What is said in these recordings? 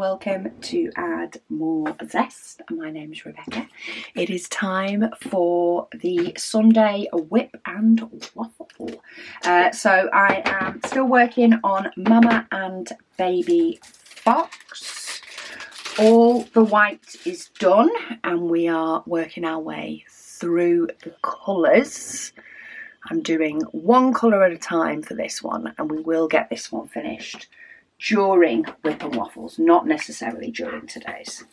welcome to Add More Zest. My name is Rebecca. It is time for the Sunday WIP and Waffle. So I am still working on Mama and Baby Box. All the white is done and we are working our way through the colours. I'm doing one colour at a time for this one, and we will get this one finished during WIP and Waffles, not necessarily during today's,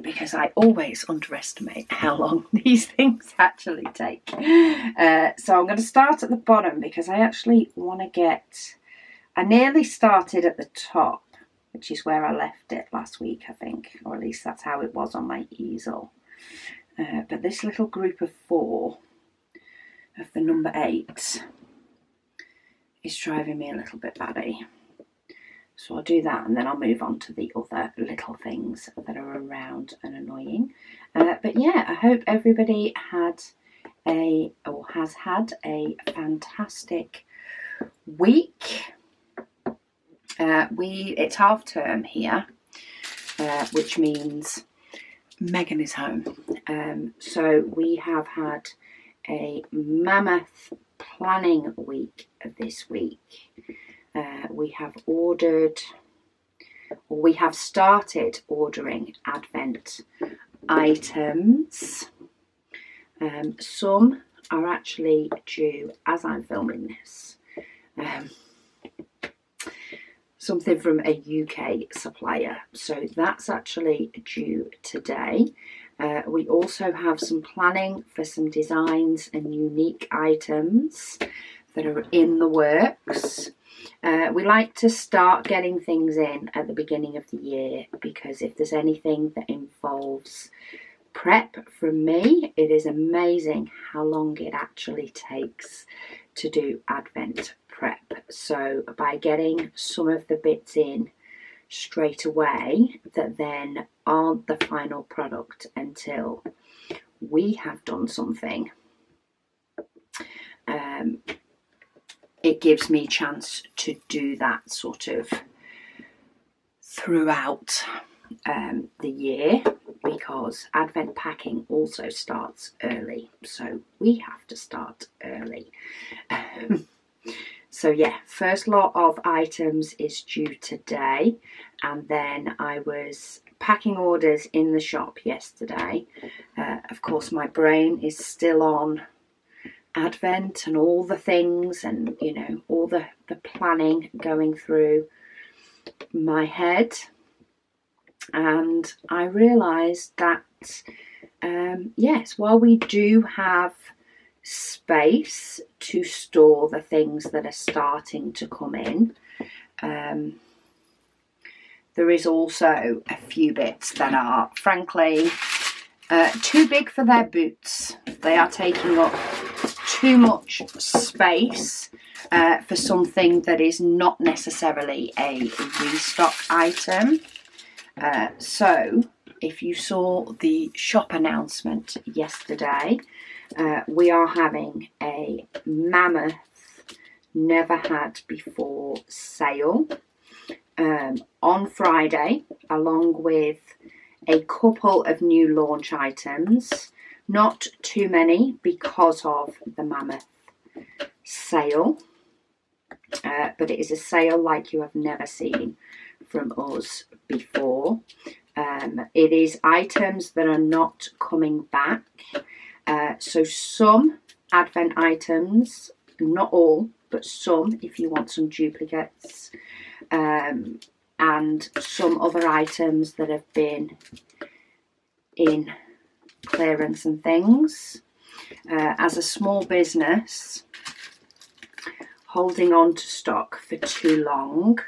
because I always underestimate how long these things actually take. So I'm going to start at the bottom because I actually want to get, I nearly started at the top, which is where I left it last week, I think, or at least that's how it was on my easel. But this little group of 4 of the number 8 is driving me a little bit batty. So I'll do that and then I'll move on to the other little things that are around and annoying. But yeah, I hope everybody has had a fantastic week. It's half term here, which means Megan is home. So we have had a mammoth planning week this week. We have ordered, or we have started ordering Advent items. Some are actually due as I'm filming this. Something from a UK supplier, so that's actually due today. We also have some planning for some designs and unique items that are in the works. We like to start getting things in at the beginning of the year because if there's anything that involves prep from me, it is amazing how long it actually takes to do Advent prep. So by getting some of the bits in straight away that then aren't the final product until we have done something, it gives me a chance to do that sort of throughout the year, because Advent packing also starts early, so we have to start early. So yeah, first lot of items is due today, and then I was packing orders in the shop yesterday. Of course my brain is still on Advent and all the things, and you know, all the planning going through my head, and I realised that yes, while we do have space to store the things that are starting to come in, there is also a few bits that are frankly too big for their boots. They are taking up too much space for something that is not necessarily a restock item. So if you saw the shop announcement yesterday, we are having a mammoth never had before sale on Friday, along with a couple of new launch items. Not too many because of the mammoth sale, but it is a sale like you have never seen from us before. It is items that are not coming back. So some Advent items, not all, but some, if you want some duplicates, and some other items that have been in clearance and things. As a small business, holding on to stock for too long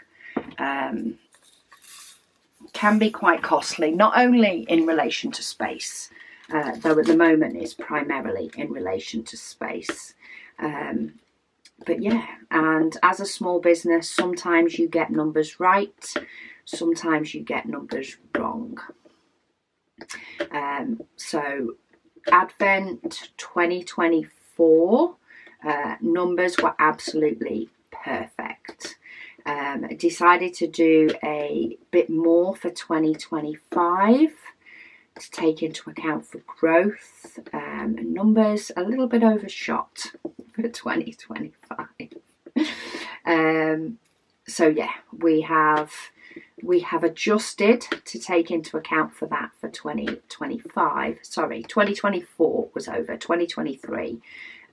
can be quite costly, not only in relation to space, though at the moment it's primarily in relation to space. But yeah, and as a small business, sometimes you get numbers right, sometimes you get numbers wrong. So Advent 2024 numbers were absolutely perfect. Decided to do a bit more for 2025 to take into account for growth and numbers. A little bit overshot for 2025. So yeah, we have adjusted to take into account for that for 2025. Sorry, 2024 was over. 2023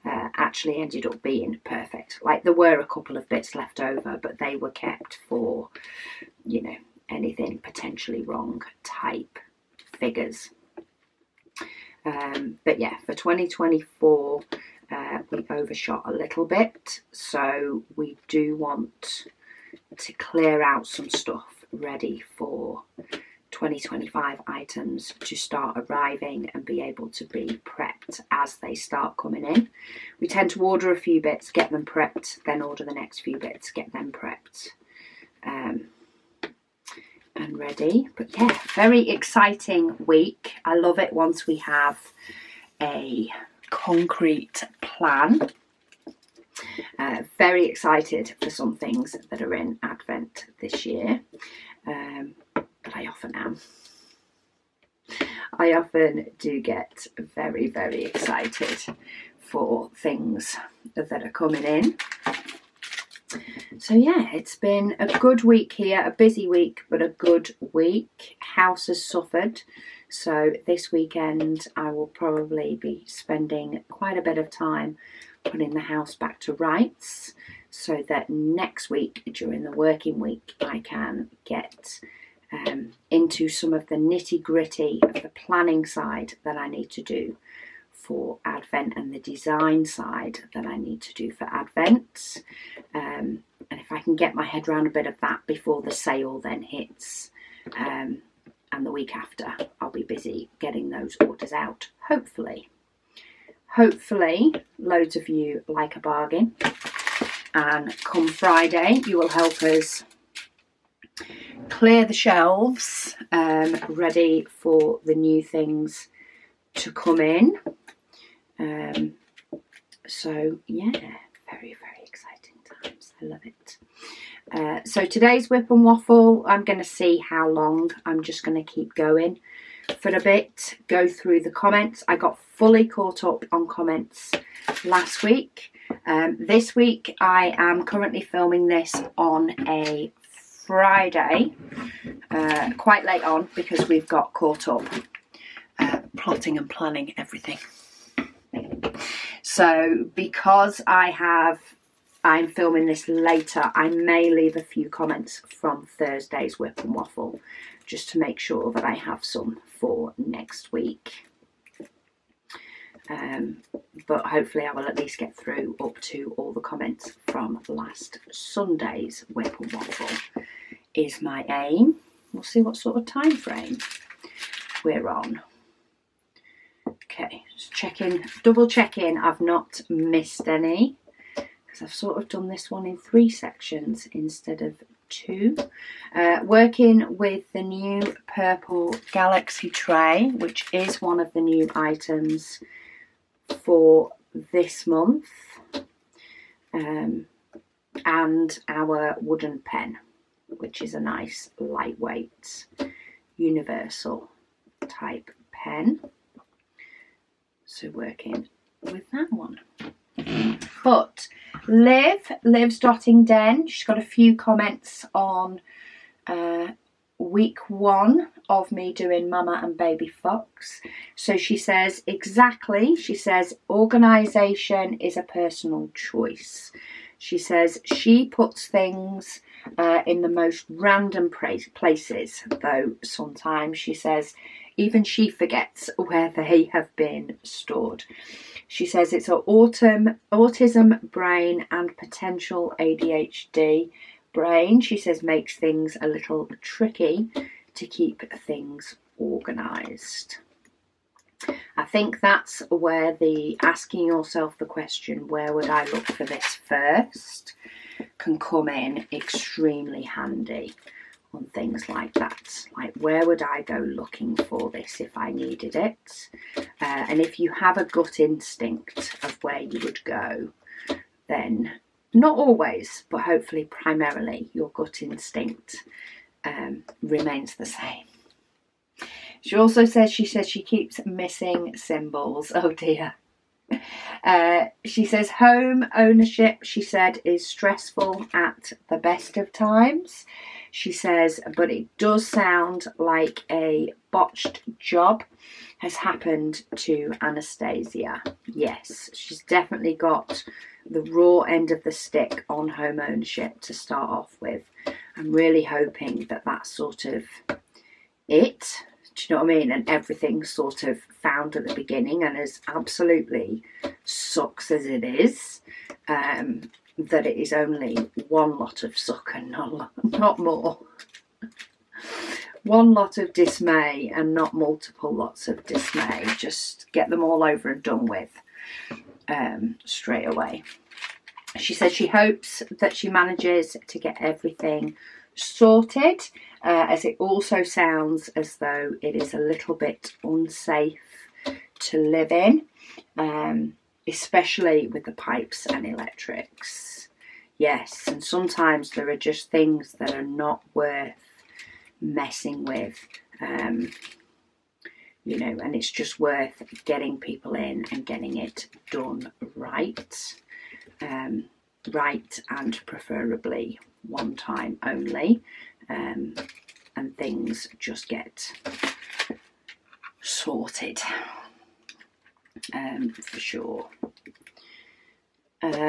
actually ended up being perfect. Like, there were a couple of bits left over, but they were kept for, you know, anything potentially wrong type figures. But yeah, for 2024 we overshot a little bit, so we do want to clear out some stuff ready for 2025 items to start arriving and be able to be prepped as they start coming in. We tend to order a few bits, get them prepped, then order the next few bits, get them prepped and ready. But yeah, very exciting week. I love it once we have a concrete plan. Very excited for some things that are in Advent this year. But I often am. I often do get very, very excited for things that are coming in. So yeah, it's been a good week here, a busy week, but a good week. House has suffered. So this weekend I will probably be spending quite a bit of time putting the house back to rights, so that next week during the working week I can get into some of the nitty gritty of the planning side that I need to do for Advent and the design side that I need to do for Advent. And if I can get my head around a bit of that before the sale then hits, and the week after, I'll be busy getting those orders out. Hopefully loads of you like a bargain, and come Friday you will help us clear the shelves ready for the new things to come in. So yeah, very, very exciting times. I love it. So today's whip and waffle, I'm going to see how long. I'm just going to keep going for a bit, go through the comments. I got fully caught up on comments last week. This week I am currently filming this on a Friday, quite late on, because we've got caught up plotting and planning everything. So because I'm filming this later, I may leave a few comments from Thursday's whip and waffle, just to make sure that I have some for next week. But hopefully I will at least get through up to all the comments from last Sunday's whip and waffle is my aim. We'll see what sort of time frame we're on. Okay, just checking, double checking I've not missed any, because I've sort of done this one in 3 sections instead of 2. Working with the new purple Galaxy tray, which is one of the new items for this month, and our wooden pen, which is a nice lightweight universal type pen. So working with that one. But Liv's Dotting Den, she's got a few comments on week 1 of me doing Mama and Baby Fox. So she says, exactly, she says, organisation is a personal choice. She says she puts things in the most random places, though sometimes she says even she forgets where they have been stored. She says it's an autism brain and potential ADHD brain. She says makes things a little tricky to keep things organised. I think that's where the asking yourself the question, where would I look for this first, can come in extremely handy on things like that. Like, where would I go looking for this if I needed it? And if you have a gut instinct of where you would go, then not always, but hopefully primarily your gut instinct remains the same. She also says she keeps missing symbols. Oh dear. She says home ownership, she said, is stressful at the best of times. She says, but it does sound like a botched job has happened to Anastasia. Yes, she's definitely got the raw end of the stick on home ownership to start off with. I'm really hoping that that's sort of it. Do you know what I mean? And everything's sort of found at the beginning, and as absolutely sucks as it is, that it is only one lot of suck and not more. One lot of dismay and not multiple lots of dismay. Just get them all over and done with straight away. She says she hopes that she manages to get everything sorted, as it also sounds as though it is a little bit unsafe to live in, especially with the pipes and electrics. Yes, and sometimes there are just things that are not worth messing with, you know, and it's just worth getting people in and getting it done right, right, and preferably one time only, and things just get sorted, for sure.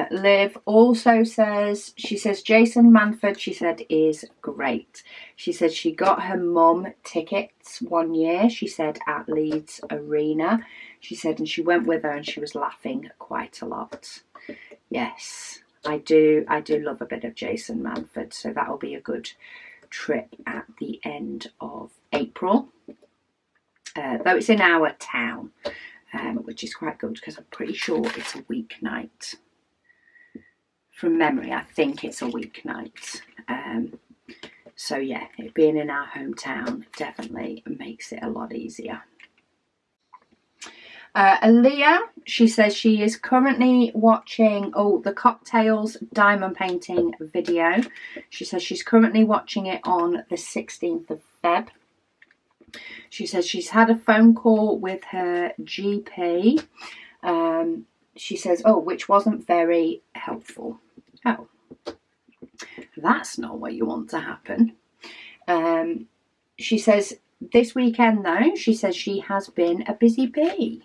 Liv also says, she says Jason Manford, she said, is great. She said she got her mum tickets one year, she said, at Leeds Arena. She said, and she went with her and she was laughing quite a lot. Yes, I do love a bit of Jason Manford, so that'll be a good trip at the end of April. Though it's in our town, which is quite good because I'm pretty sure it's a weeknight. From memory, I think it's a weeknight. So yeah, it being in our hometown definitely makes it a lot easier. Aaliyah, she says she is currently watching the cocktails diamond painting video. She says she's currently watching it on the 16th of Feb. She says she's had a phone call with her GP. She says, which wasn't very helpful. Oh, that's not what you want to happen. She says this weekend, though, she says she has been a busy bee.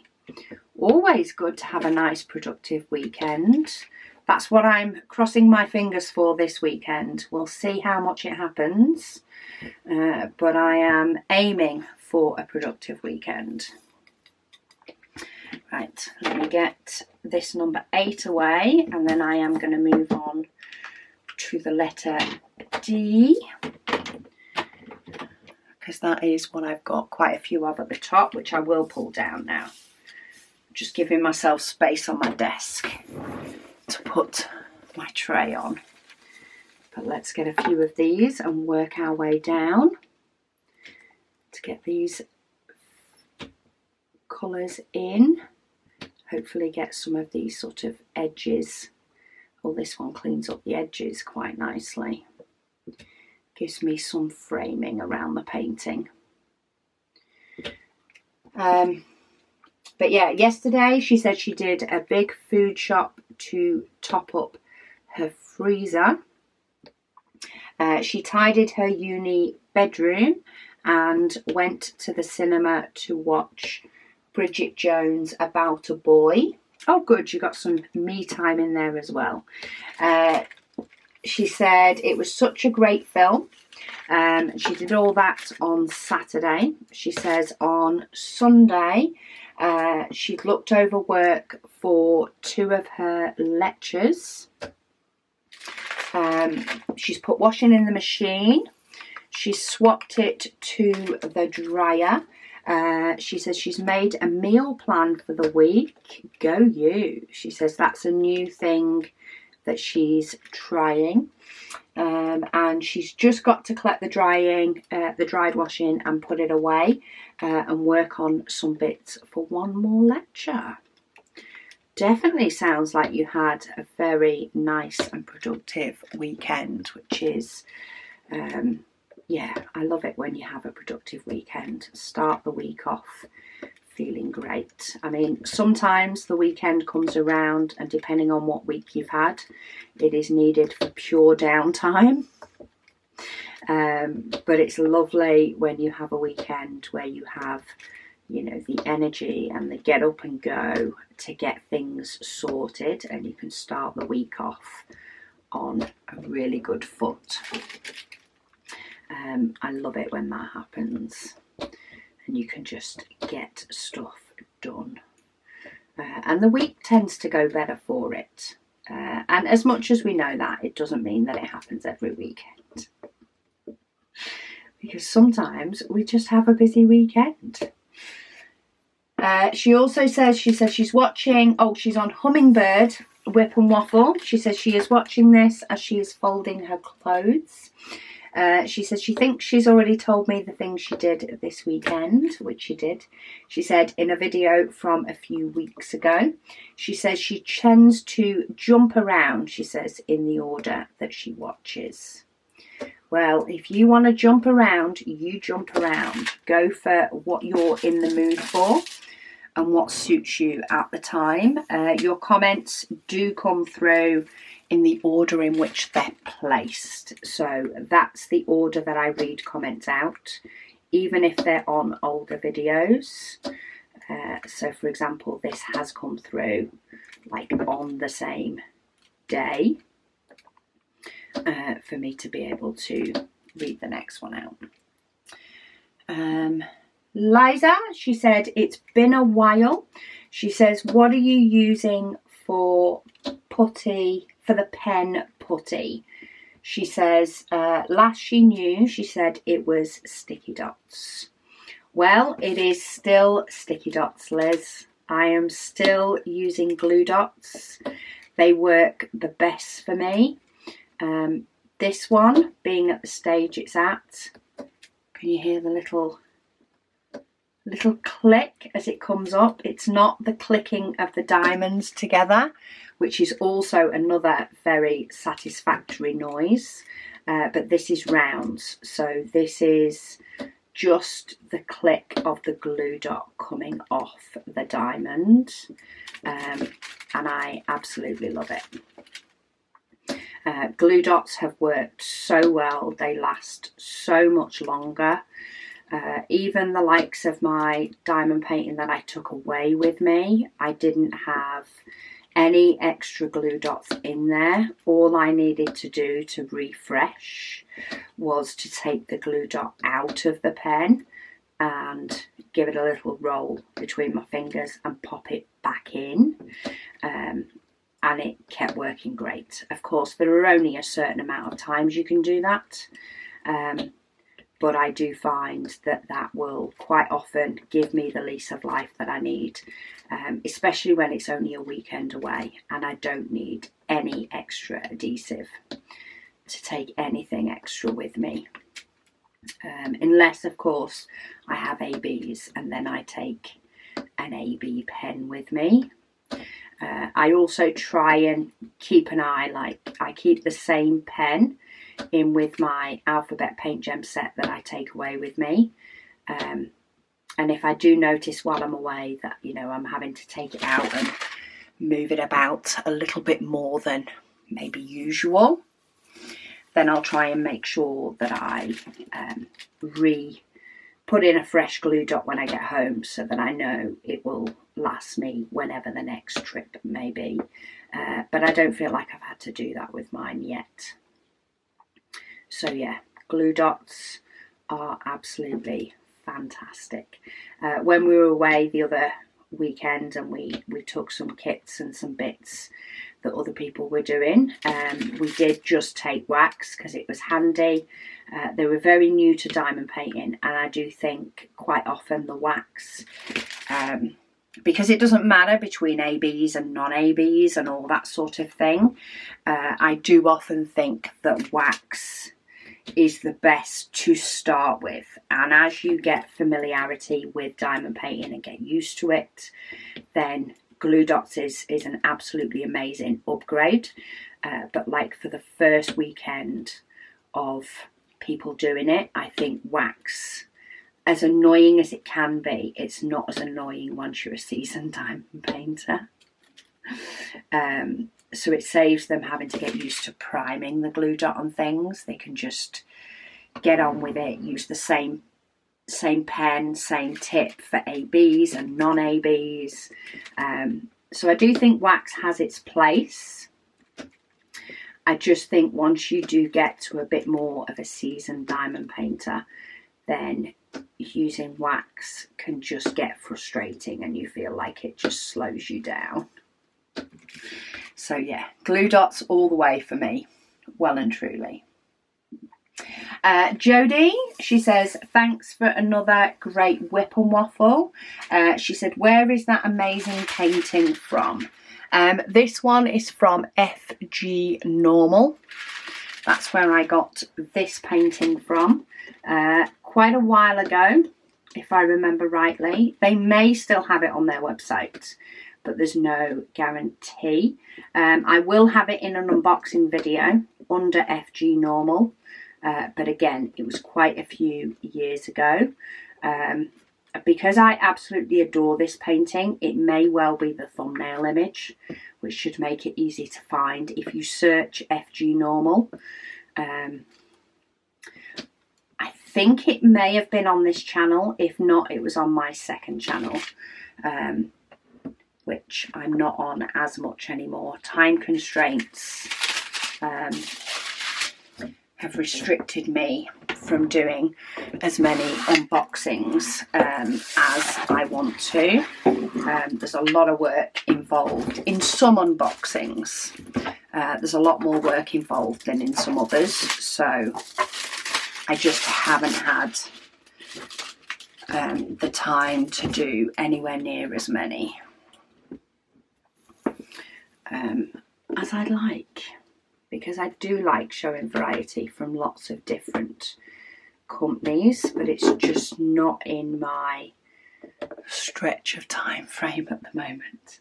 Always good to have a nice productive weekend. That's what I'm crossing my fingers for this weekend. We'll see how much it happens, but I am aiming for a productive weekend. Right, let me get this number 8 away, and then I am going to move on to the letter D, because that is what I've got quite a few of at the top, which I will pull down now. Just giving myself space on my desk to put my tray on. But let's get a few of these and work our way down to get these colours in. Hopefully get some of these sort of edges. Oh, this one cleans up the edges quite nicely. Gives me some framing around the painting. But yeah, yesterday she said she did a big food shop to top up her freezer. She tidied her uni bedroom and went to the cinema to watch Bridget Jones' About a Boy. Oh good, you got some me time in there as well. She said it was such a great film. She did all that on Saturday. She says on Sunday she'd looked over work for 2 of her lectures. She's put washing in the machine. She swapped it to the dryer. She says she's made a meal plan for the week. Go you. She says that's a new thing that she's trying. And she's just got to collect the dried washing and put it away and work on some bits for one more lecture. definitely sounds like you had a very nice and productive weekend, which is, yeah, I love it when you have a productive weekend. Start the week off feeling great. I mean, sometimes the weekend comes around and depending on what week you've had, it is needed for pure downtime. But it's lovely when you have a weekend where you have, you know, the energy and the get up and go to get things sorted, and you can start the week off on a really good foot. I love it when that happens and you can just get stuff done. And the week tends to go better for it. And as much as we know that, it doesn't mean that it happens every weekend. Because sometimes we just have a busy weekend. She also says, she's watching, she's on Hummingbird Whip and Waffle. She says she is watching this as she is folding her clothes. She says she thinks she's already told me the things she did this weekend, which she did. She said in a video from a few weeks ago. She says she tends to jump around, she says, in the order that she watches. Well, if you want to jump around, you jump around. Go for what you're in the mood for and what suits you at the time. Your comments do come through in the order in which they're placed. So that's the order that I read comments out, even if they're on older videos. So for example, this has come through like on the same day for me to be able to read the next one out. Liza, she said, it's been a while. She says, what are you using for putty, for the pen putty? She says, last she knew, she said it was sticky dots. Well, it is still sticky dots, Liz. I am still using glue dots. They work the best for me. This one, being at the stage it's at, can you hear the little click as it comes up? It's not the clicking of the diamonds together, which is also another very satisfactory noise, but this is rounds, so this is just the click of the glue dot coming off the diamond, and I absolutely love it. Glue dots have worked so well, they last so much longer. Even the likes of my diamond painting that I took away with me, I didn't have any extra glue dots in there. All I needed to do to refresh was to take the glue dot out of the pen and give it a little roll between my fingers and pop it back in. And it kept working great. Of course, there are only a certain amount of times you can do that. But I do find that that will quite often give me the lease of life that I need, especially when it's only a weekend away and I don't need any extra adhesive to take anything extra with me. Unless, of course, I have ABs and then I take an AB pen with me. I also try and keep an eye, like I keep the same pen in with my alphabet paint gem set that I take away with me. And if I do notice while I'm away that, you know, I'm having to take it out and move it about a little bit more than maybe usual, then I'll try and make sure that I put in a fresh glue dot when I get home so that I know it will last me whenever the next trip may be. But I don't feel like I've had to do that with mine yet. So yeah, glue dots are absolutely fantastic. When we were away the other weekend and we took some kits and some bits that other people were doing, we did just take wax because it was handy. They were very new to diamond painting, and I do think quite often the wax, because it doesn't matter between ABs and non-ABs and all that sort of thing, I do often think that wax is the best to start with, and as you get familiarity with diamond painting and get used to it, then glue dots is an absolutely amazing upgrade, but like for the first weekend of people doing it, I think wax, as annoying as it can be, it's not as annoying once you're a seasoned diamond painter. So it saves them having to get used to priming the glue dot on things. They can just get on with it, use the same pen, same tip for ABs and non-ABs. So I do think wax has its place. I just think once you do get to a bit more of a seasoned diamond painter, then using wax can just get frustrating and you feel like it just slows you down. So yeah, glue dots all the way for me, well and truly. Jodie, she says, thanks for another great whip and waffle. She said, where is that amazing painting from? This one is from FG Normal. That's where I got this painting from quite a while ago, if I remember rightly. They may still have it on their website, but there's no guarantee. I will have it in an unboxing video under FG Normal. But again, it was quite a few years ago. Because I absolutely adore this painting, it may well be the thumbnail image, which should make it easy to find if you search FG Normal. I think it may have been on this channel. If not, it was on my second channel, which I'm not on as much anymore. Time constraints have restricted me from doing as many unboxings as I want to. There's a lot of work involved in some unboxings. There's a lot more work involved than in some others, so I just haven't had the time to do anywhere near as many as I'd like. Because I do like showing variety from lots of different companies, but it's just not in my stretch of time frame at the moment.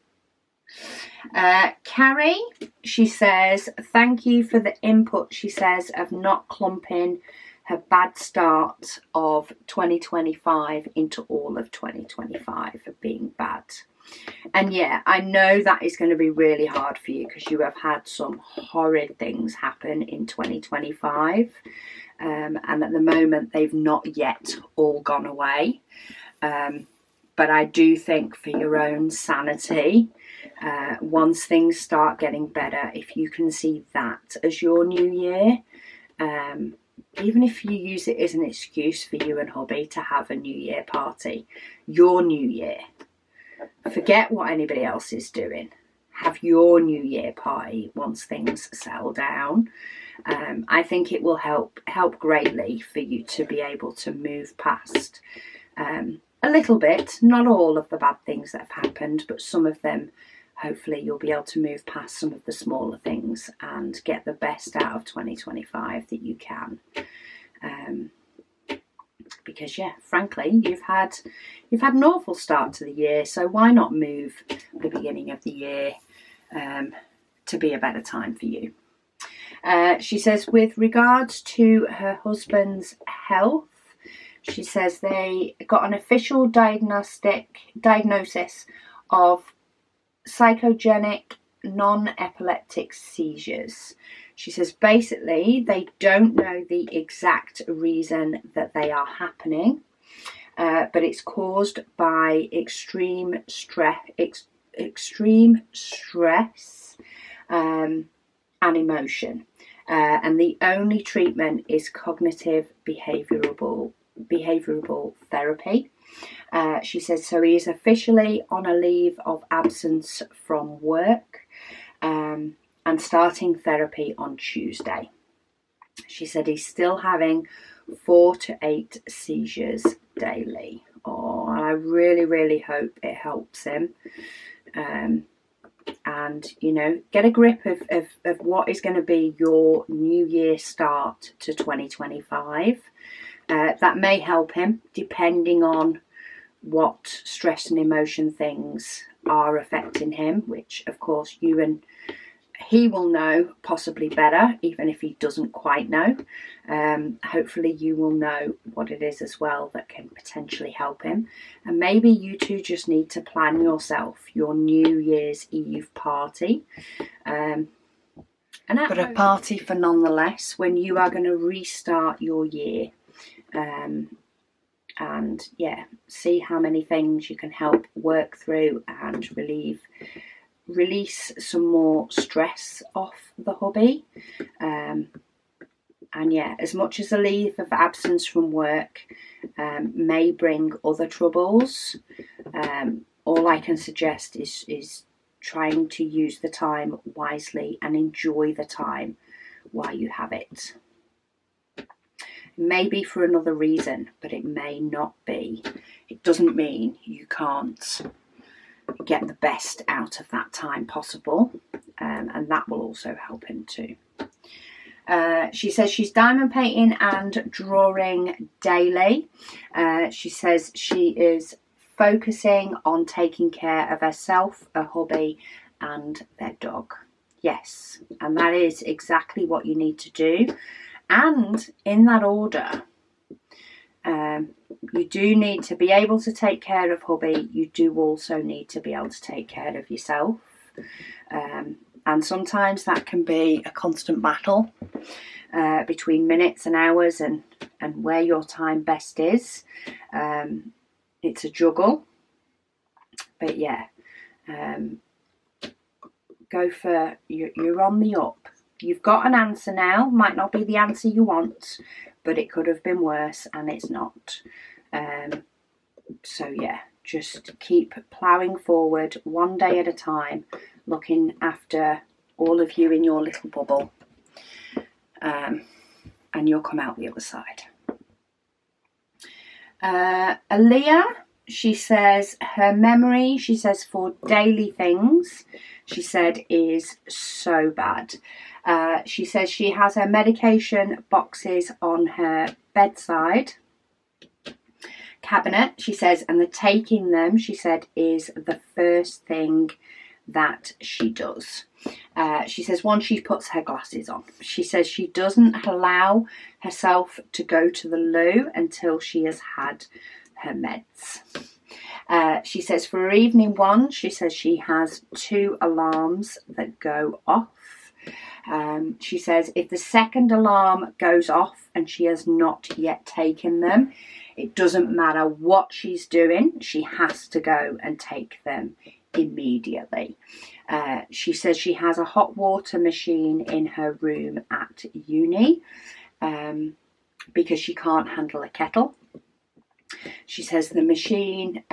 Carrie, she says, thank you for the input, she says, of not clumping her bad start of 2025 into all of 2025 of being bad. And yeah, I know that is going to be really hard for you because you have had some horrid things happen in 2025. And at the moment, they've not yet all gone away. But I do think for your own sanity, once things start getting better, if you can see that as your new year, even if you use it as an excuse for you and hubby to have a new year party, your new year, forget what anybody else is doing. Have your new year party once things settle down. I think it will help greatly for you to be able to move past a little bit, not all of the bad things that have happened, but some of them. Hopefully you'll be able to move past some of the smaller things and get the best out of 2025 that you can. Because yeah, frankly, you've had an awful start to the year, so why not move the beginning of the year to be a better time for you? She says, with regards to her husband's health, she says they got an official diagnosis of psychogenic non-epileptic seizures. She says basically they don't know the exact reason that they are happening, but it's caused by extreme stress and emotion. And the only treatment is cognitive behavioural therapy. She says, so he is officially on a leave of absence from work and starting therapy on Tuesday. She said he's still having 4 to 8 seizures daily. Oh, I really, really hope it helps him. And, you know, get a grip of what is going to be your new year start to 2025. That may help him depending on what stress and emotion things are affecting him, which of course you and he will know possibly better, even if he doesn't quite know. Hopefully you will know what it is as well that can potentially help him. And maybe you two just need to plan yourself your New Year's Eve party. But a party for nonetheless, when you are going to restart your year. And yeah, see how many things you can help work through and release some more stress off the hubby. And yeah, as much as a leave of absence from work may bring other troubles, all I can suggest is trying to use the time wisely and enjoy the time while you have it. It may be for another reason, but it may not be. It doesn't mean you can't get the best out of that time possible, and that will also help him too. She says she's diamond painting and drawing daily. She says she is focusing on taking care of herself, her hubby and their dog. Yes, and that is exactly what you need to do. And in that order, you do need to be able to take care of hubby. You do also need to be able to take care of yourself. And sometimes that can be a constant battle between minutes and hours and where your time best is. It's a juggle. But yeah, go for, you're on the up. You've got an answer now. Might not be the answer you want, but it could have been worse, and it's not. So yeah, just keep ploughing forward one day at a time, looking after all of you in your little bubble, and you'll come out the other side. Aaliyah, she says her memory, she says for daily things, she said is so bad. She says she has her medication boxes on her bedside cabinet, she says, and the taking them, she said, is the first thing that she does. She says once she puts her glasses on, she says she doesn't allow herself to go to the loo until she has had her meds. She says for her evening one, she says she has 2 alarms that go off. She says if the second alarm goes off and she has not yet taken them, it doesn't matter what she's doing, she has to go and take them immediately. She says she has a hot water machine in her room at uni because she can't handle a kettle. She says the machine,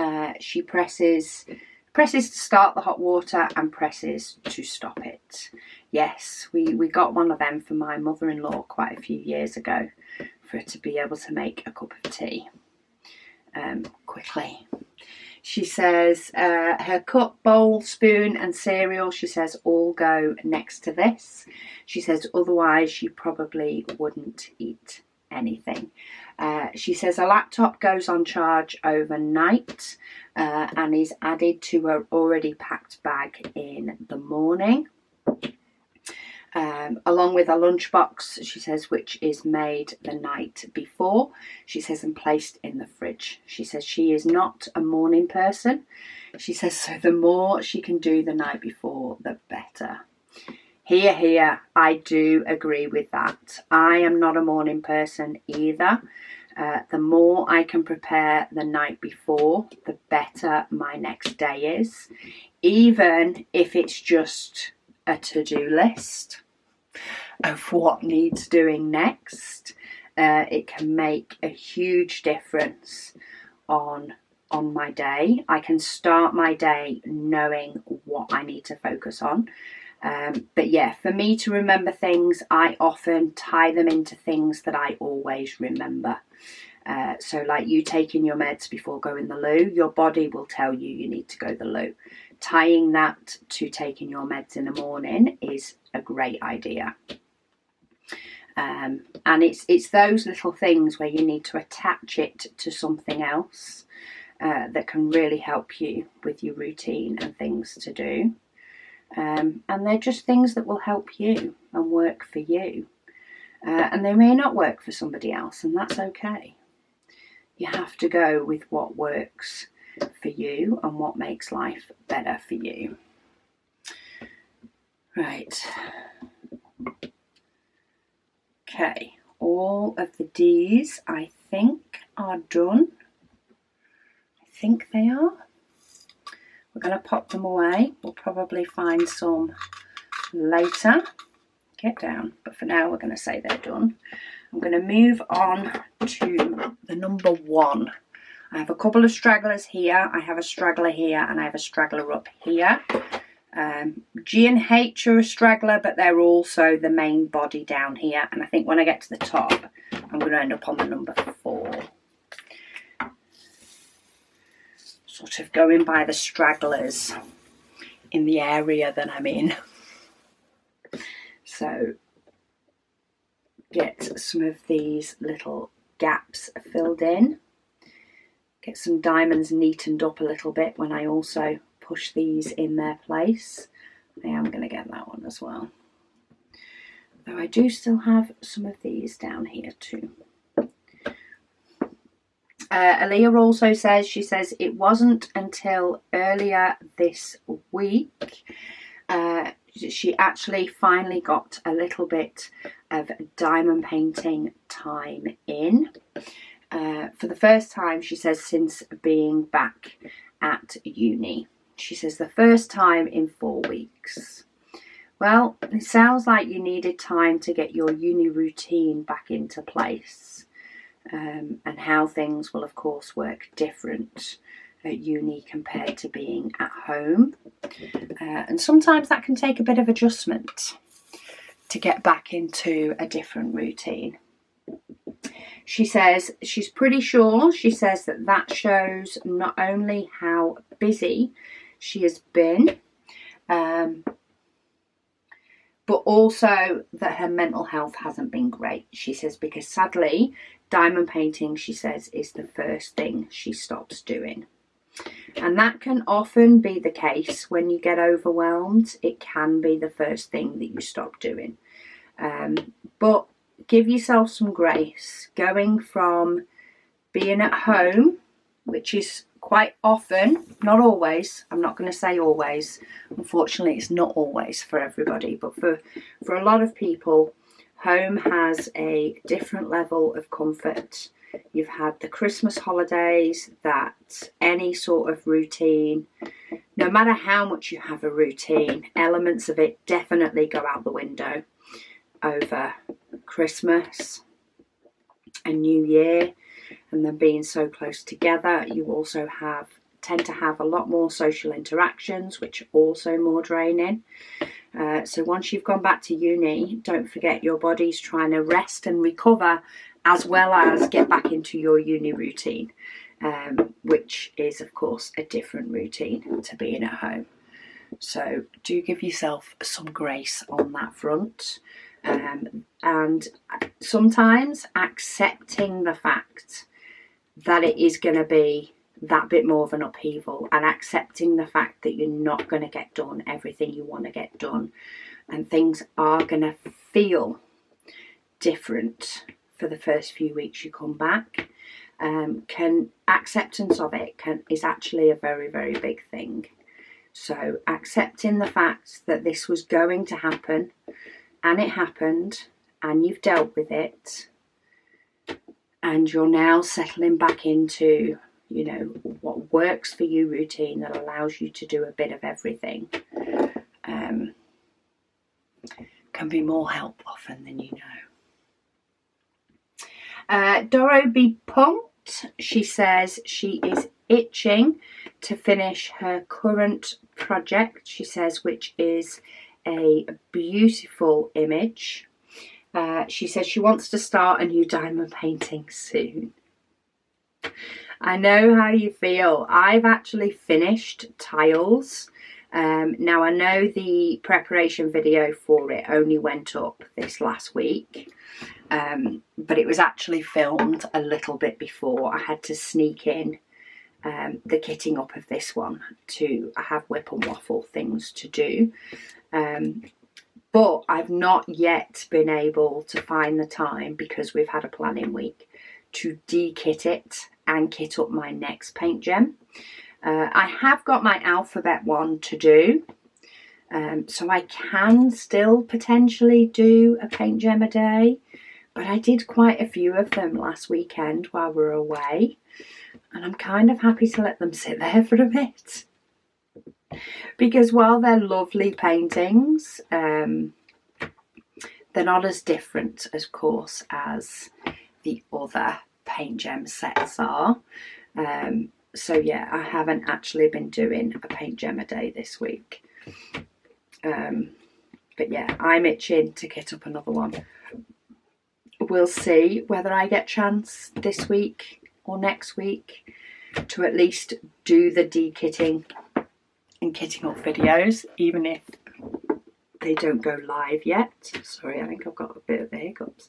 she presses to start the hot water and presses to stop it. Yes, we got one of them for my mother-in-law quite a few years ago for her to be able to make a cup of tea quickly. She says her cup, bowl, spoon and cereal, she says, all go next to this. She says otherwise she probably wouldn't eat anything. She says her laptop goes on charge overnight and is added to her already packed bag in the morning. Along with a lunchbox, she says, which is made the night before, she says, and placed in the fridge. She says she is not a morning person. She says so the more she can do the night before, the better. Here, I do agree with that. I am not a morning person either. The more I can prepare the night before, the better my next day is. Even if it's just a to-do list of what needs doing next, it can make a huge difference on my day. I can start my day knowing what I need to focus on. But yeah, for me to remember things, I often tie them into things that I always remember. So like you taking your meds before going the loo, your body will tell you you need to go the loo. Tying that to taking your meds in the morning is a great idea. And it's those little things where you need to attach it to something else. that can really help you with your routine and things to do. And they're just things that will help you and work for you. And they may not work for somebody else, and that's okay. You have to go with what works for you and what makes life better for you. Right. Okay, all of the D's I think are done. I think they are. We're going to pop them away. We'll probably find some later. Get down. But for now, we're going to say they're done. I'm going to move on to the number 1. I have a couple of stragglers here. I have a straggler here, and I have a straggler up here. G and H are a straggler, but they're also the main body down here. And I think when I get to the top, I'm going to end up on the number 4. Sort of going by the stragglers in the area that I'm in. So get some of these little gaps filled in. Get some diamonds neatened up a little bit when I also push these in their place. I am going to get that one as well. Though I do still have some of these down here too. Aaliyah also says, she says, it wasn't until earlier this week she actually finally got a little bit of diamond painting time in. For the first time, she says, since being back at uni. She says the first time in 4 weeks. Well, it sounds like you needed time to get your uni routine back into place. And how things will of course work different at uni compared to being at home. And sometimes that can take a bit of adjustment to get back into a different routine. She says she's pretty sure, she says that shows not only how busy she has been, but also that her mental health hasn't been great. She says because sadly, diamond painting, she says, is the first thing she stops doing. And that can often be the case when you get overwhelmed. It can be the first thing that you stop doing. But give yourself some grace. Going from being at home, which is quite often, not always, I'm not going to say always, unfortunately it's not always for everybody, but for a lot of people, home has a different level of comfort. You've had the Christmas holidays, that any sort of routine, no matter how much you have a routine, elements of it definitely go out the window over Christmas and New Year, and then being so close together. You also tend to have a lot more social interactions, which are also more draining. So once you've gone back to uni, don't forget your body's trying to rest and recover as well as get back into your uni routine, which is of course a different routine to being at home. So do give yourself some grace on that front. And sometimes accepting the fact that it is going to be that bit more of an upheaval, and accepting the fact that you're not going to get done everything you want to get done, and things are going to feel different for the first few weeks you come back. Acceptance of it is actually a very, very big thing. So accepting the fact that this was going to happen, and it happened, and you've dealt with it, and you're now settling back into, you know, what works for you routine that allows you to do a bit of everything, can be more help often than you know. Doro B. Punked, she says she is itching to finish her current project, she says, which is a beautiful image. She says she wants to start a new diamond painting soon. I know how you feel. I've actually finished tiles. Now I know the preparation video for it only went up this last week, but it was actually filmed a little bit before. I had to sneak in the kitting up of this one to have whip and waffle things to do. But I've not yet been able to find the time, because we've had a planning week, to de-kit it and kit up my next paint gem. I have got my alphabet one to do, so I can still potentially do a paint gem a day, but I did quite a few of them last weekend while we were away, and I'm kind of happy to let them sit there for a bit, because while they're lovely paintings, they're not as different, of course, as the other paint gem sets are. So yeah, I haven't actually been doing a paint gem a day this week. But yeah, I'm itching to kit up another one. We'll see whether I get chance this week or next week to at least do the de-kitting and kitting up videos, even if they don't go live yet. Sorry, I think I've got a bit of the hiccups.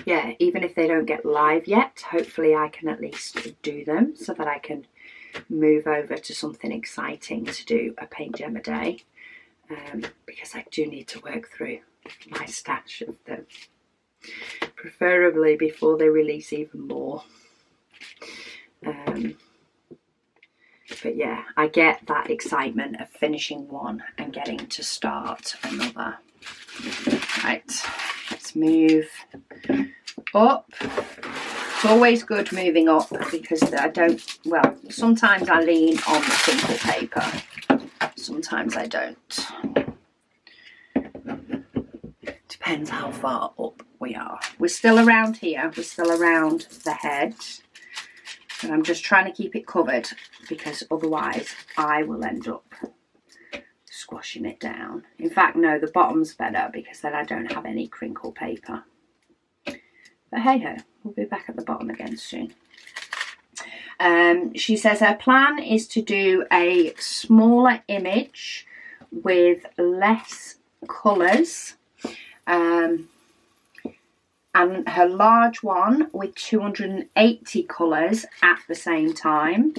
Yeah, even if they don't get live yet, hopefully I can at least do them so that I can move over to something exciting to do a paint gem a day, because I do need to work through my stash of them, preferably before they release even more. But yeah, I get that excitement of finishing one and getting to start another. Right, let's move up. It's always good moving up, because I don't, well, sometimes I lean on the crinkle paper, sometimes I don't. Depends how far up we are. We're still around here, we're still around the head, and I'm just trying to keep it covered, because otherwise I will end up squashing it down. In fact, no, the bottom's better, because then I don't have any crinkle paper. But hey ho, we'll be back at the bottom again soon. She says her plan is to do a smaller image with less colours, and her large one with 280 colours at the same time.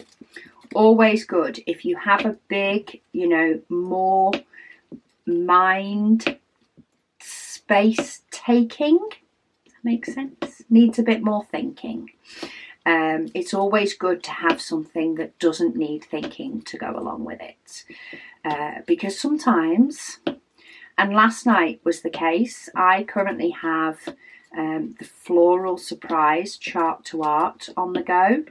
Always good if you have a big, you know, more mind space taking. Does that make sense? Needs a bit more thinking. It's always good to have something that doesn't need thinking to go along with it, because sometimes, and last night was the case, I currently have the Floral Surprise Chart to Art on the go,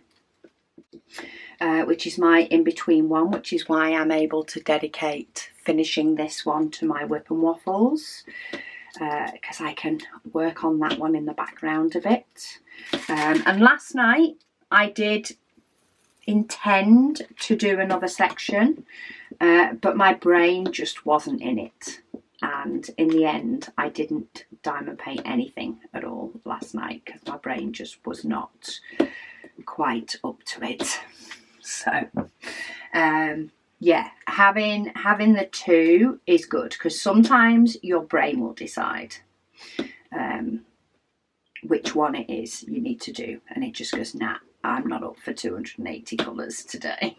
which is my in-between one, which is why I'm able to dedicate finishing this one to my whip and waffles, because I can work on that one in the background a bit. And last night I did intend to do another section, but my brain just wasn't in it, and in the end I didn't diamond paint anything at all last night, because my brain just was not quite up to it. So yeah, having the two is good, because sometimes your brain will decide which one it is you need to do, and it just goes, nah, I'm not up for 280 colours today.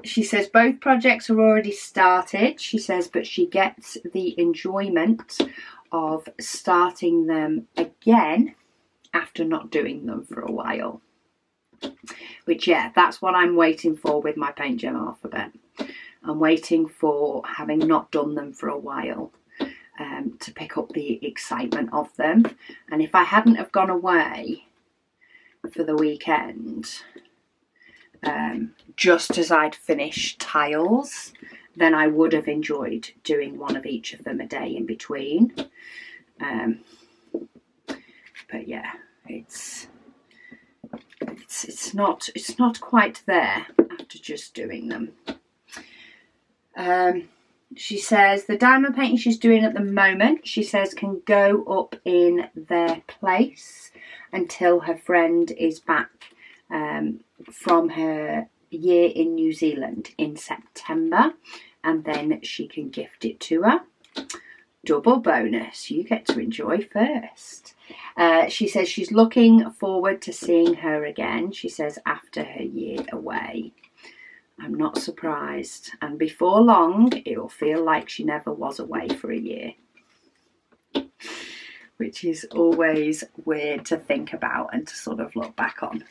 She says both projects are already started, she says, but she gets the enjoyment of starting them again after not doing them for a while. Which, yeah, that's what I'm waiting for with my paint gem alphabet. I'm waiting for, having not done them for a while, to pick up the excitement of them. And if I hadn't have gone away for the weekend, just as I'd finished tiles, then I would have enjoyed doing one of each of them a day in between. But yeah, it's not quite there after just doing them. She says the diamond painting she's doing at the moment, she says, can go up in their place until her friend is back from her year in New Zealand in September, and then she can gift it to her. Double bonus, you get to enjoy first. She says she's looking forward to seeing her again. She says after her year away. I'm not surprised. And before long, it will feel like she never was away for a year. Which is always weird to think about and to sort of look back on.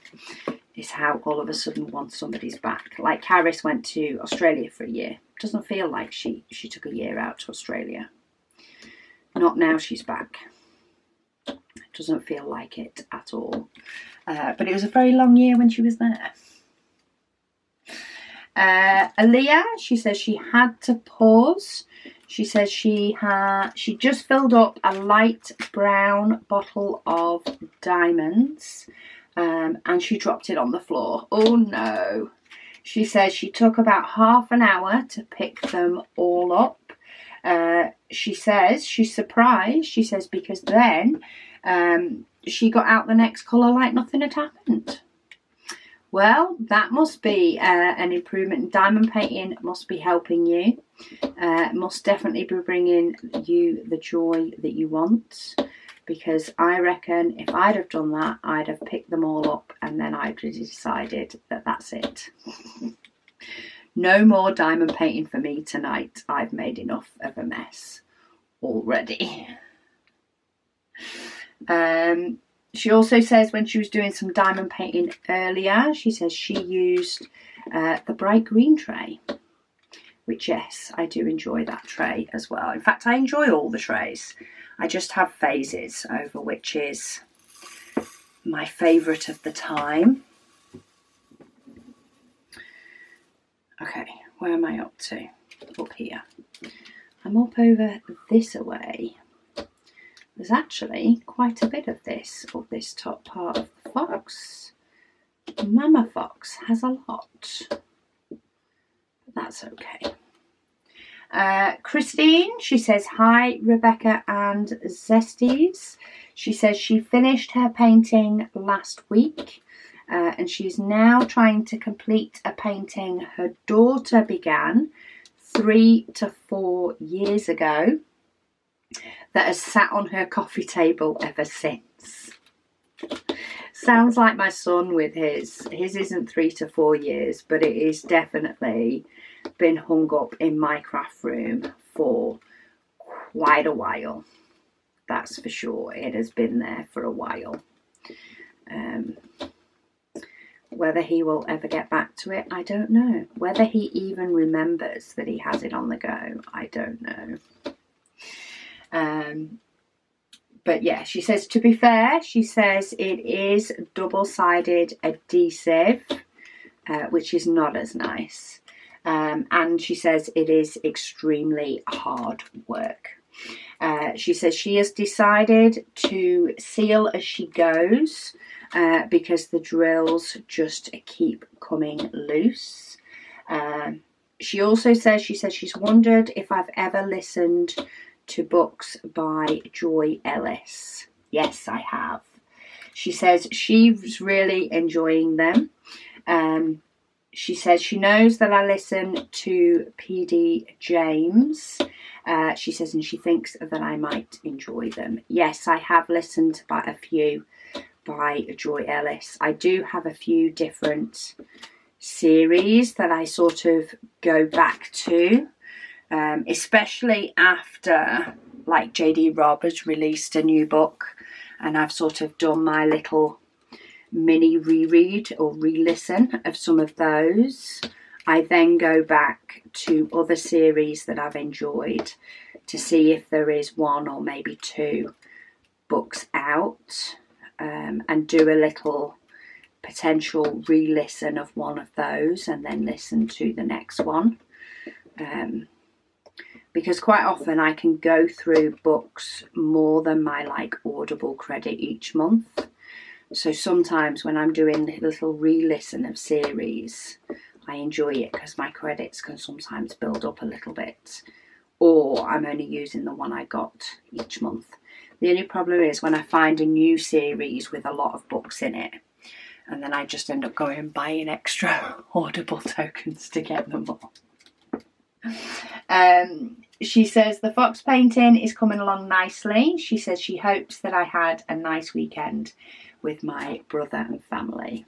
Is how all of a sudden once somebody's back. Like Caris went to Australia for a year. Doesn't feel like she took a year out to Australia. Not now she's back. Doesn't feel like it at all. But it was a very long year when she was there. Aaliyah, she says she had to pause. She says she just filled up a light brown bottle of diamonds and she dropped it on the floor. Oh no. She says she took about half an hour to pick them all up. She says she's surprised. She says because then she got out the next colour like nothing had happened. Well, that must be an improvement. Diamond painting must be helping you. Must definitely be bringing you the joy that you want. Because I reckon if I'd have done that, I'd have picked them all up and then I'd have decided that that's it. No more diamond painting for me tonight. I've made enough of a mess already. She also says when she was doing some diamond painting earlier, she says she used the bright green tray. Which, yes, I do enjoy that tray as well. In fact, I enjoy all the trays. I just have phases over which is my favourite of the time. Okay, where am I up to? Up here. I'm up over this away. There's actually quite a bit of this up this top part of the fox. Mama Fox has a lot. But that's okay. Christine, she says, hi, Rebecca and Zesties. She says she finished her painting last week and she's now trying to complete a painting her daughter began 3 to 4 years ago that has sat on her coffee table ever since. Sounds like my son with his. His isn't 3 to 4 years, but it is definitely been hung up in my craft room for quite a while. That's for sure. It has been there for a while. Whether he will ever get back to it, I don't know. Whether he even remembers that he has it on the go, I don't know. But yeah, she says, to be fair, she says it is double-sided adhesive, which is not as nice. And she says it is extremely hard work. She says she has decided to seal as she goes because the drills just keep coming loose. She also says, she's wondered if I've ever listened to books by Joy Ellis. Yes, I have. She says she's really enjoying them. She says she knows that I listen to PD James. She says, and she thinks that I might enjoy them. Yes, I have listened to a few by Joy Ellis. I do have a few different series that I sort of go back to. Especially after like JD Robb has released a new book and I've sort of done my little mini reread or re-listen of some of those. I then go back to other series that I've enjoyed to see if there is one or maybe two books out and do a little potential re-listen of one of those and then listen to the next one. Because quite often I can go through books more than my Audible credit each month. So sometimes when I'm doing a little re-listen of series, I enjoy it because my credits can sometimes build up a little bit. Or I'm only using the one I got each month. The only problem is when I find a new series with a lot of books in it, and then I just end up going and buying extra Audible tokens to get them all. She says the fox painting is coming along nicely. She says she hopes that I had a nice weekend with my brother and family,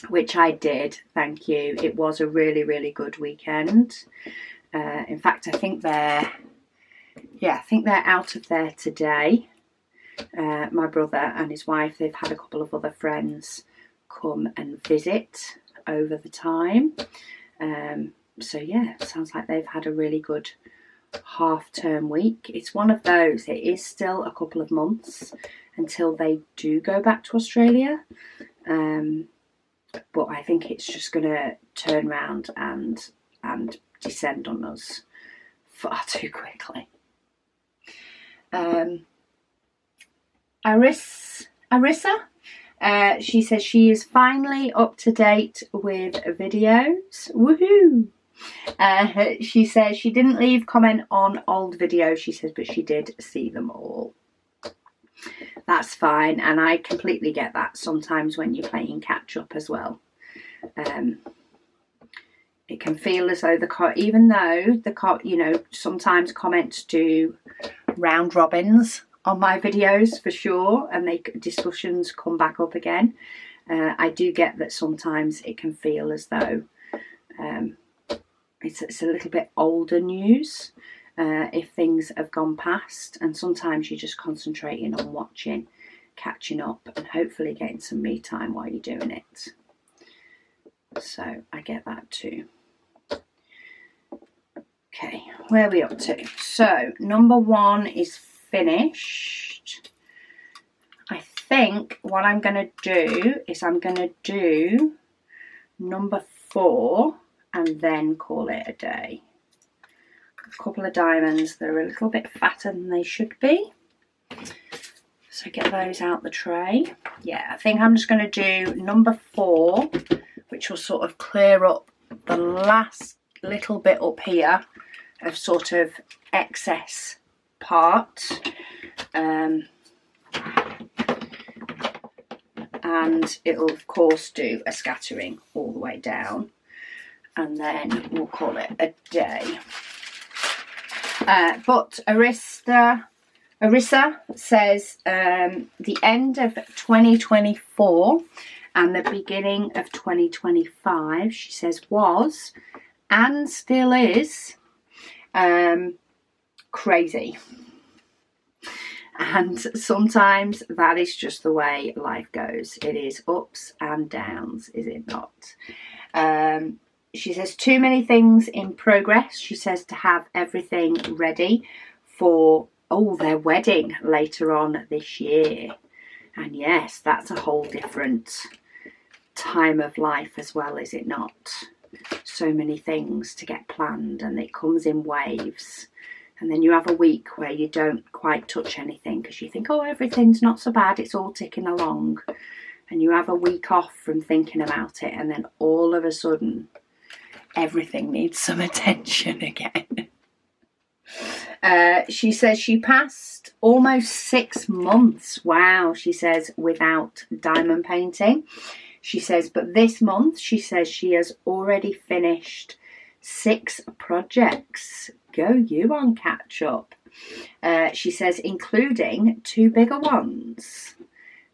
which I did, thank you. It was a really, really good weekend. In fact, I think they're out of there today. My brother and his wife, they've had a couple of other friends come and visit over the time. So yeah, sounds like they've had a really good half-term week. It's one of those, it is still a couple of months until they do go back to Australia. But I think it's just going to turn around and descend on us far too quickly. Arissa, she says she is finally up to date with videos. Woohoo! She says she didn't leave comment on old videos, she says, but she did see them all. That's fine, and I completely get that sometimes when you're playing catch up as well. It can feel as though even though sometimes comments do round robins on my videos for sure, and discussions come back up again. I do get that sometimes it can feel as though it's a little bit older news if things have gone past, and sometimes you're just concentrating on watching, catching up, and hopefully getting some me time while you're doing it. So I get that too. Okay, where are we up to? So number 1 is finished. I think what I'm going to do is I'm going to do number 4 and then call it a day. A couple of diamonds, they're a little bit fatter than they should be. So get those out the tray. Yeah, I think I'm just going to do number 4, which will sort of clear up the last little bit up here of sort of excess part. And it'll of course do a scattering all the way down, and then we'll call it a day. But Arissa says the end of 2024 and the beginning of 2025, she says, was and still is crazy. And sometimes that is just the way life goes. It is ups and downs, is it not? She says too many things in progress. She says to have everything ready for their wedding later on this year. And yes, that's a whole different time of life as well, is it not? So many things to get planned, and it comes in waves. And then you have a week where you don't quite touch anything because you think, oh, everything's not so bad, it's all ticking along. And you have a week off from thinking about it, and then all of a sudden, everything needs some attention again. She says she passed almost 6 months, wow, she says, without diamond painting. She says, but this month, she says she has already finished 6 projects. Go you on catch up. She says, including 2 bigger ones.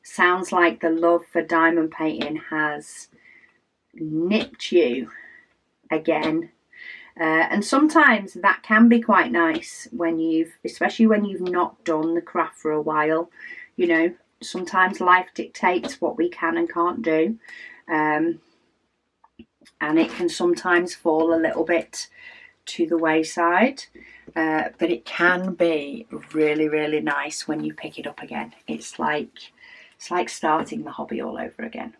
Sounds like the love for diamond painting has nipped you again. And sometimes that can be quite nice when especially when you've not done the craft for a while. You know, sometimes life dictates what we can and can't do. And it can sometimes fall a little bit to the wayside, but it can be really, really nice when you pick it up again. It's like starting the hobby all over again.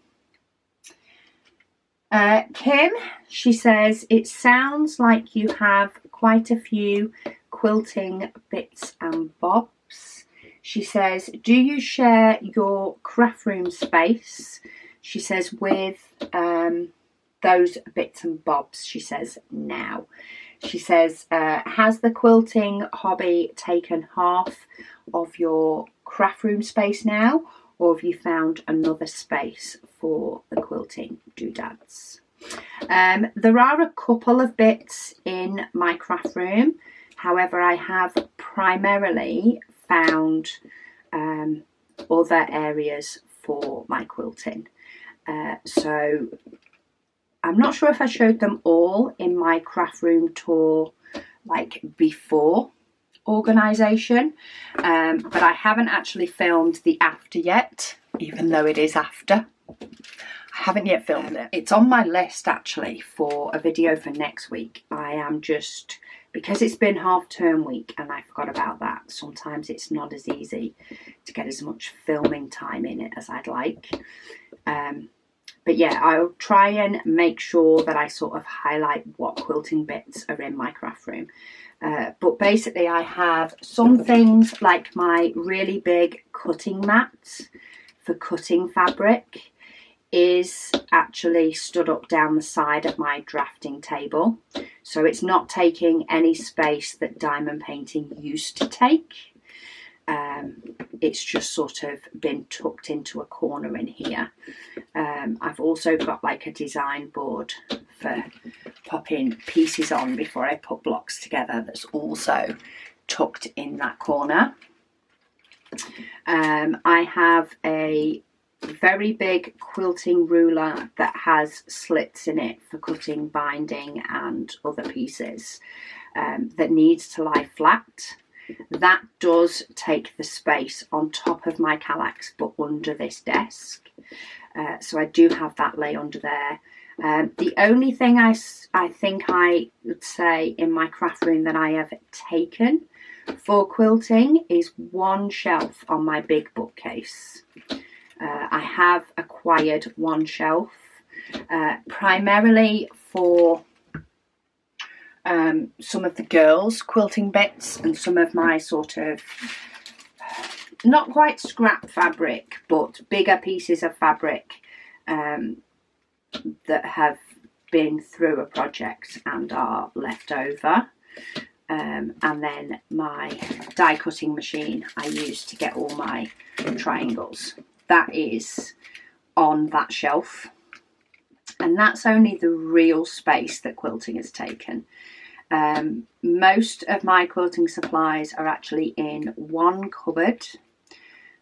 Kim, she says, it sounds like you have quite a few quilting bits and bobs. She says, do you share your craft room space? She says, with those bits and bobs, she says, now. She says, has the quilting hobby taken half of your craft room space now, or have you found another space for the quilting doodads? There are a couple of bits in my craft room. However, I have primarily found other areas for my quilting. So I'm not sure if I showed them all in my craft room tour like before organisation, but I haven't actually filmed the after yet, even though it is after. I haven't yet filmed it. It's on my list actually for a video for next week. I am just, because it's been half-term week and I forgot about that, sometimes it's not as easy to get as much filming time in it as I'd like. But yeah, I'll try and make sure that I sort of highlight what quilting bits are in my craft room. But basically I have some things like my really big cutting mat for cutting fabric is actually stood up down the side of my drafting table. So it's not taking any space that diamond painting used to take. It's just sort of been tucked into a corner in here. I've also got like a design board for popping pieces on before I put blocks together that's also tucked in that corner. I have a very big quilting ruler that has slits in it for cutting binding and other pieces that needs to lie flat. That does take the space on top of my Kallax but under this desk, so I do have that lay under there. The only thing I think I would say in my craft room that I have taken for quilting is one shelf on my big bookcase. I have acquired one shelf primarily for some of the girls' quilting bits and some of my sort of not quite scrap fabric but bigger pieces of fabric that have been through a project and are left over. And then my die cutting machine I use to get all my triangles. That is on that shelf, and that's only the real space that quilting has taken. Most of my quilting supplies are actually in one cupboard.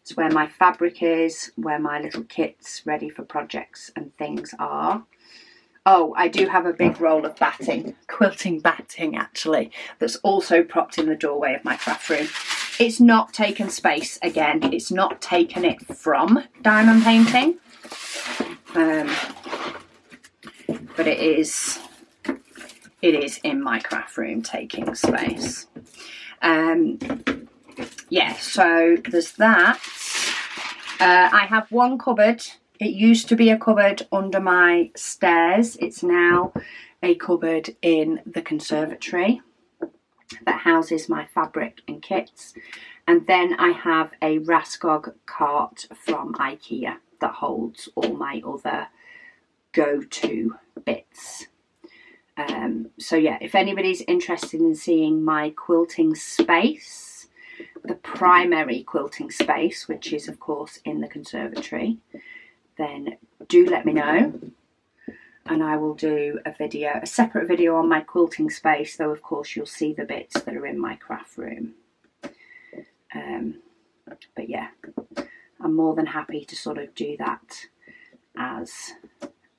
It's where my fabric is, where my little kits ready for projects and things are. Oh, I do have a big roll of batting, quilting batting actually, that's also propped in the doorway of my craft room. It's not taken space again, it's not taken it from diamond painting, but it is in my craft room taking space. Yeah, so there's that. I have one cupboard. It used to be a cupboard under my stairs. It's now a cupboard in the conservatory that houses my fabric and kits. And then I have a Raskog cart from IKEA that holds all my other go-to bits. So yeah, if anybody's interested in seeing my quilting space, the primary quilting space, which is of course in the conservatory, then do let me know and I will do a separate video on my quilting space, though of course you'll see the bits that are in my craft room. But yeah, I'm more than happy to sort of do that as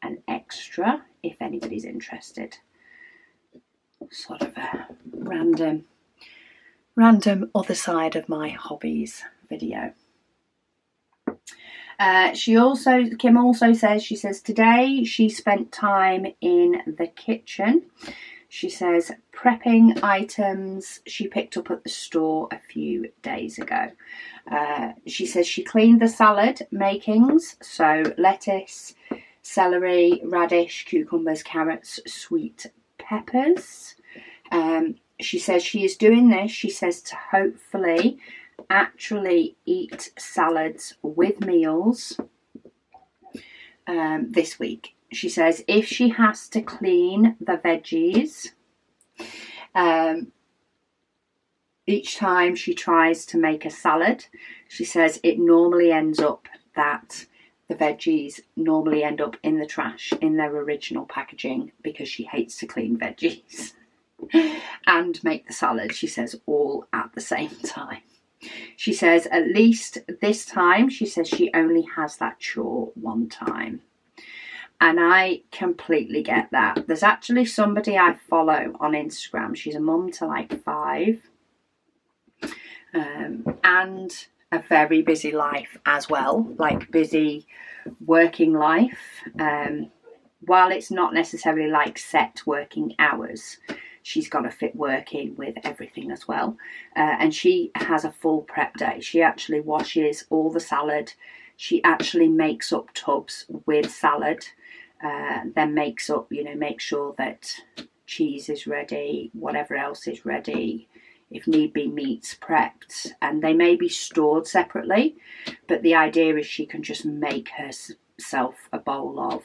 an extra if anybody's interested. Sort of a random other side of my hobbies video. Kim also says, she says today she spent time in the kitchen. She says prepping items she picked up at the store a few days ago. She says she cleaned the salad makings, so lettuce, celery, radish, cucumbers, carrots, sweet peppers. She says she is doing this, she says, to hopefully actually eat salads with meals this week. She says if she has to clean the veggies each time she tries to make a salad, she says it normally ends up that the veggies normally end up in the trash in their original packaging because she hates to clean veggies. and make the salad, she says, all at the same time. She says at least this time, she says she only has that chore one time. And I completely get that. There's actually somebody I follow on Instagram. She's a mum to like 5. And a very busy life as well. Like busy working life. While it's not necessarily like set working hours, she's got to fit work in with everything as well. And she has a full prep day. She actually washes all the salad. She actually makes up tubs with salad. Then makes up, you know, make sure that cheese is ready, whatever else is ready, if need be, meats prepped, and they may be stored separately, but the idea is she can just make herself a bowl of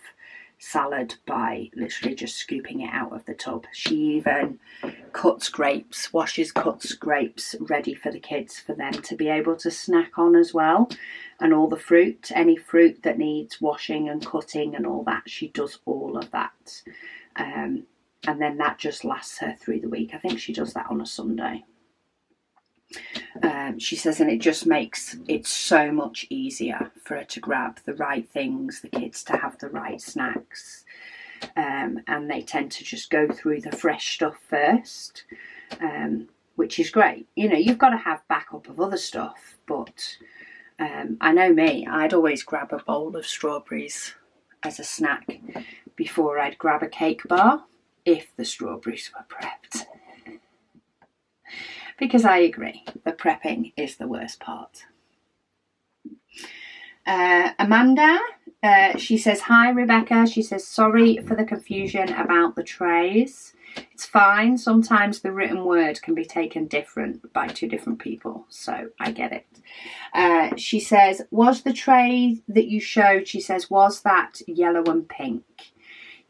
salad by literally just scooping it out of the tub. She even cuts grapes, washes cuts grapes ready for the kids, for them to be able to snack on as well. And all the fruit, any fruit that needs washing and cutting and all that, she does all of that. And then that just lasts her through the week. I think she does that on a Sunday. She says, and it just makes it so much easier for her to grab the right things, the kids to have the right snacks. And they tend to just go through the fresh stuff first, which is great. You know, you've got to have backup of other stuff, but I know me, I'd always grab a bowl of strawberries as a snack before I'd grab a cake bar if the strawberries were prepped. Because I agree, the prepping is the worst part. Amanda, she says, hi Rebecca. She says, sorry for the confusion about the trays. It's fine. Sometimes the written word can be taken different by 2 different people. So I get it. She says, was the tray that you showed, she says, was that yellow and pink?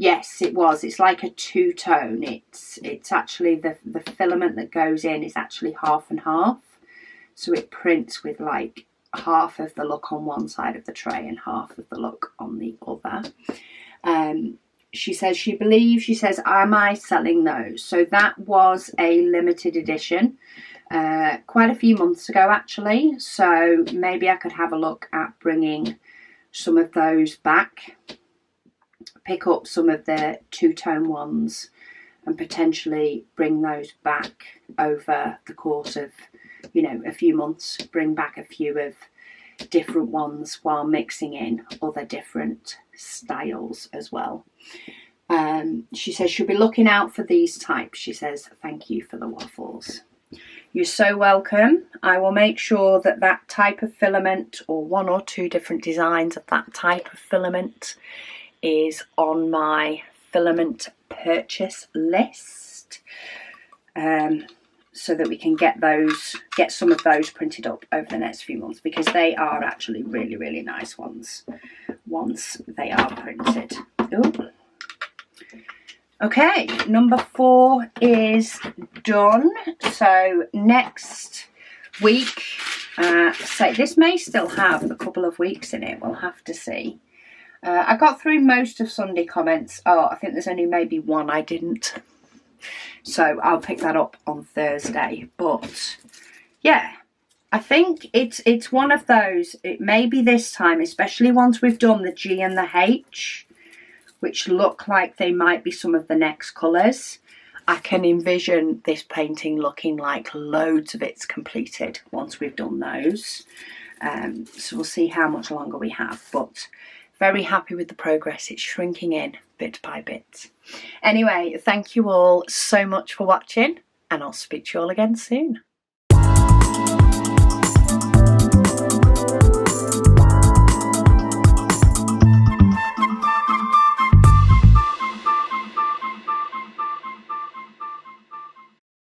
Yes, it was. It's like a 2-tone. It's actually the filament that goes in is actually half and half. So it prints with like half of the look on one side of the tray and half of the look on the other. She says she believes, she says, am I selling those? So that was a limited edition quite a few months ago actually. So maybe I could have a look at bringing some of those back. Pick up some of the 2-tone ones and potentially bring those back over the course of, you know, a few months. Bring back a few of different ones while mixing in other different styles as well. She says she'll be looking out for these types. She says, thank you for the waffles. You're so welcome. I will make sure that that type of filament, or 1 or 2 different designs of that type of filament, is on my filament purchase list, so that we can get some of those printed up over the next few months, because they are actually really, really nice ones once they are printed. Ooh. Okay, number 4 is done. So next week, so this may still have a couple of weeks in it, we'll have to see. I got through most of Sunday comments. Oh, I think there's only maybe 1 I didn't. So I'll pick that up on Thursday. But yeah, I think it's one of those. It may be this time, especially once we've done the G and the H, which look like they might be some of the next colours. I can envision this painting looking like loads of it's completed once we've done those. So we'll see how much longer we have. But very happy with the progress. It's shrinking in bit by bit. Anyway, thank you all so much for watching, and I'll speak to you all again soon.